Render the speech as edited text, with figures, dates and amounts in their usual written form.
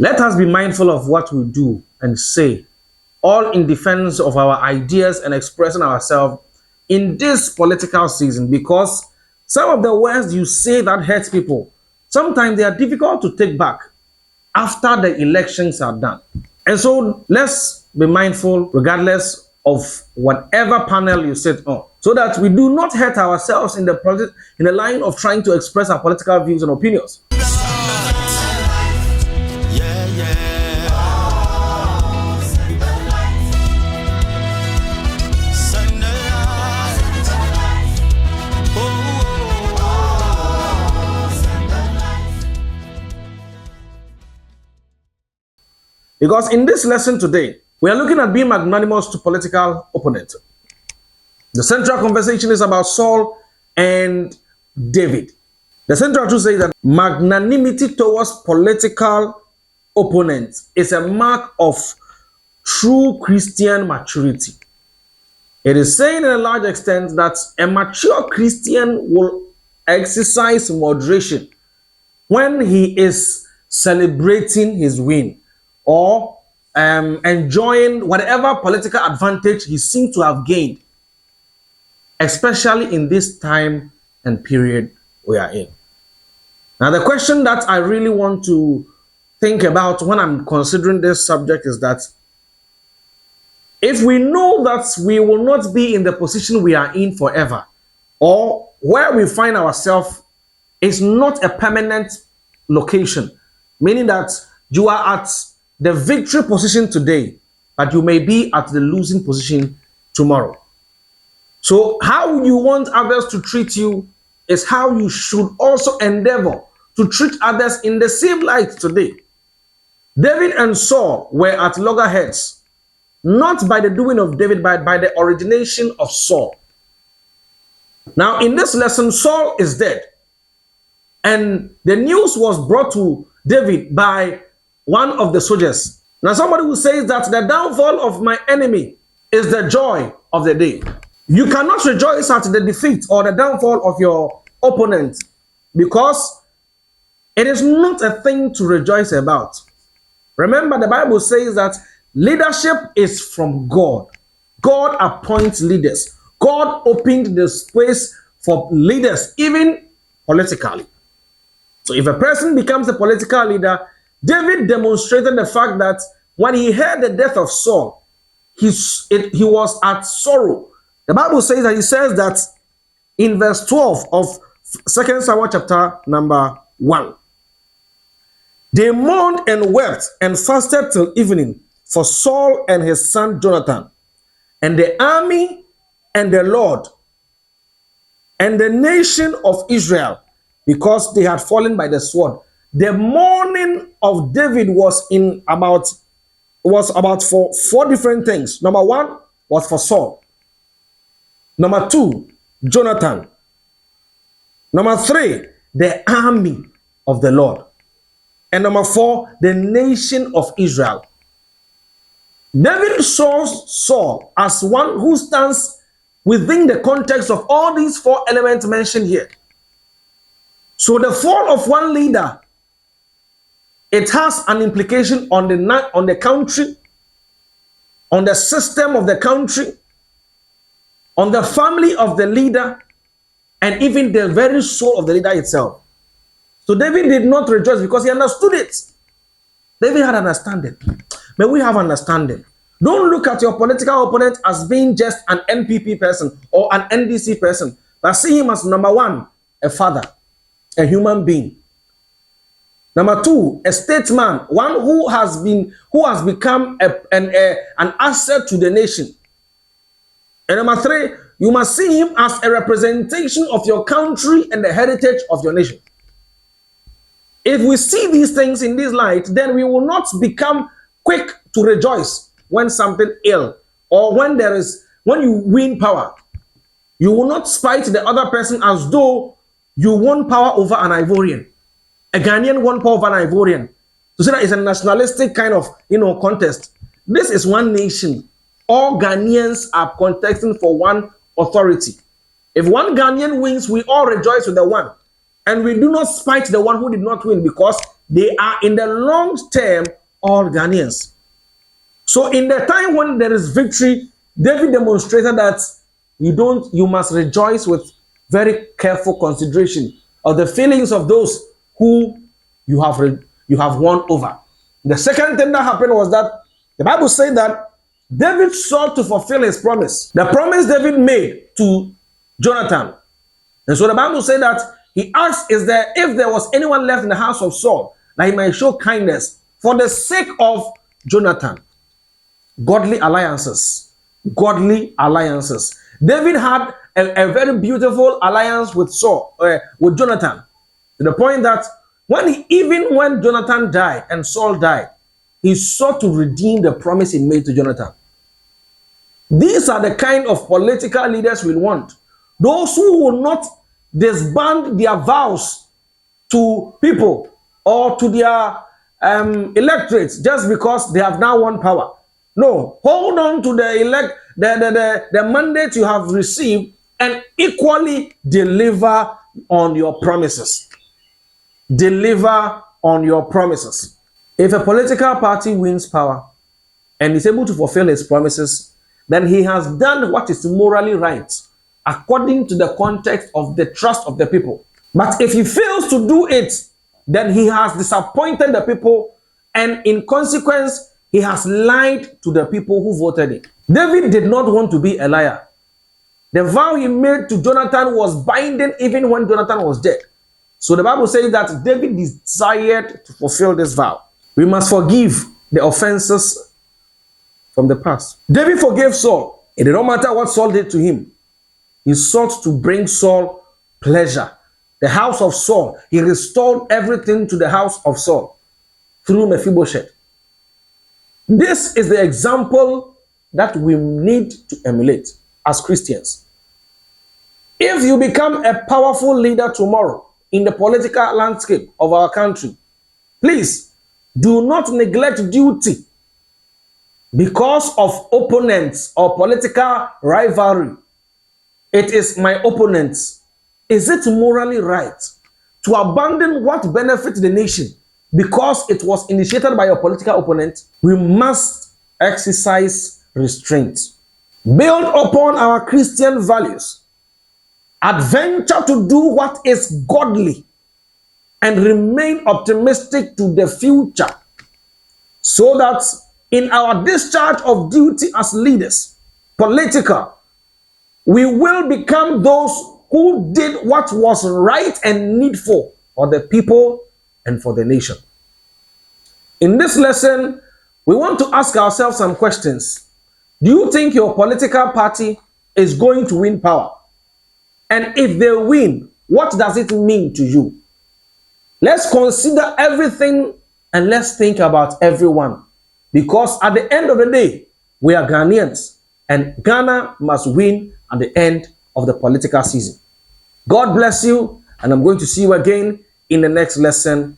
Let us be mindful of what we do and say, all in defense of our ideas and expressing ourselves in this political season, because some of the words you say that hurts people, sometimes they are difficult to take back after the elections are done. And so let's be mindful regardless of whatever panel you sit on, so that we do not hurt ourselves in the line of trying to express our political views and opinions. Because in this lesson today, we are looking at being magnanimous to political opponents. The central conversation is about Saul and David. The central truth says that magnanimity towards political opponents is a mark of true Christian maturity. It is saying in a large extent that a mature Christian will exercise moderation when he is celebrating his win or enjoying whatever political advantage he seems to have gained, especially in this time and period we are in. Now, the question that I really want to think about when I'm considering this subject is that if we know that we will not be in the position we are in forever, or where we find ourselves is not a permanent location, meaning that you are at the victory position today, but you may be at the losing position tomorrow. So how you want others to treat you is how you should also endeavor to treat others in the same light today. David and Saul were at loggerheads, not by the doing of David, but by the origination of Saul. Now, in this lesson, Saul is dead. And the news was brought to David by one of the soldiers. Now, somebody who says that the downfall of my enemy is the joy of the day. You cannot rejoice at the defeat or the downfall of your opponent, because it is not a thing to rejoice about. Remember, the Bible says that leadership is from God. God appoints leaders. God opened the space for leaders, even politically. So if a person becomes a political leader, David demonstrated the fact that when he heard the death of Saul, he was at sorrow. The Bible says that in verse 12 of 2 Samuel chapter number 1. They mourned and wept and fasted till evening for Saul and his son Jonathan, and the army and the Lord and the nation of Israel, because they had fallen by the sword. The mourning of David was about for four different things. Number one was for Saul. Number two, Jonathan. Number three, the army of the Lord. And number four, the nation of Israel. David saw Saul as one who stands within the context of all these four elements mentioned here. So the fall of one leader, it has an implication on the country, on the system of the country, on the family of the leader, and even the very soul of the leader itself. So David did not rejoice because he understood it. David had understanding. May we have understanding. Don't look at your political opponent as being just an NPP person or an NDC person, but see him as number one, a father, a human being. Number two, a statesman, one who has become an asset to the nation. And number three, you must see him as a representation of your country and the heritage of your nation. If we see these things in this light, then we will not become quick to rejoice when something ill or when you win power. You will not spite the other person as though you won power over an Ivorian. A Ghanaian won power over an Ivorian. To say that it's a nationalistic kind of contest. This is one nation. All Ghanaians are contesting for one authority. If one Ghanaian wins, we all rejoice with the one. And we do not spite the one who did not win, because they are in the long term all Ghanaians. So in the time when there is victory, David demonstrated that you must rejoice with very careful consideration of the feelings of those who you have won over. The second thing that happened was that the Bible said that David sought to fulfill his promise. The promise David made to Jonathan. And so the Bible said that he asked, if there was anyone left in the house of Saul, that he might show kindness for the sake of Jonathan. Godly alliances. Godly alliances. David had a very beautiful alliance with with Jonathan, to the point that even when Jonathan died and Saul died, he sought to redeem the promise he made to Jonathan. These are the kind of political leaders we want. Those who will not disband their vows to people or to their electorates just because they have now won power. No, hold on to the mandate you have received and equally deliver on your promises. Deliver on your promises. If a political party wins power and is able to fulfill his promises, then he has done what is morally right according to the context of the trust of the people. But if he fails to do it, then he has disappointed the people, and in consequence, he has lied to the people who voted him. David did not want to be a liar. The vow he made to Jonathan was binding even when Jonathan was dead. So the Bible says that David desired to fulfill this vow. We must forgive the offenses from the past. David forgave Saul. It did not matter what Saul did to him. He sought to bring Saul pleasure. The house of Saul, he restored everything to the house of Saul through Mephibosheth. This is the example that we need to emulate as Christians. If you become a powerful leader tomorrow in the political landscape of our country, please do not neglect duty because of opponents or political rivalry. It is my opponents. Is it morally right to abandon what benefits the nation because it was initiated by your political opponent? We must exercise restraint. Build upon our Christian values. Adventure to do what is godly and remain optimistic to the future, so that in our discharge of duty as leaders, political, we will become those who did what was right and needful for the people and for the nation. In this lesson, we want to ask ourselves some questions. Do you think your political party is going to win power? And if they win, what does it mean to you? Let's consider everything and let's think about everyone. Because at the end of the day, we are Ghanaians and Ghana must win at the end of the political season. God bless you, and I'm going to see you again in the next lesson.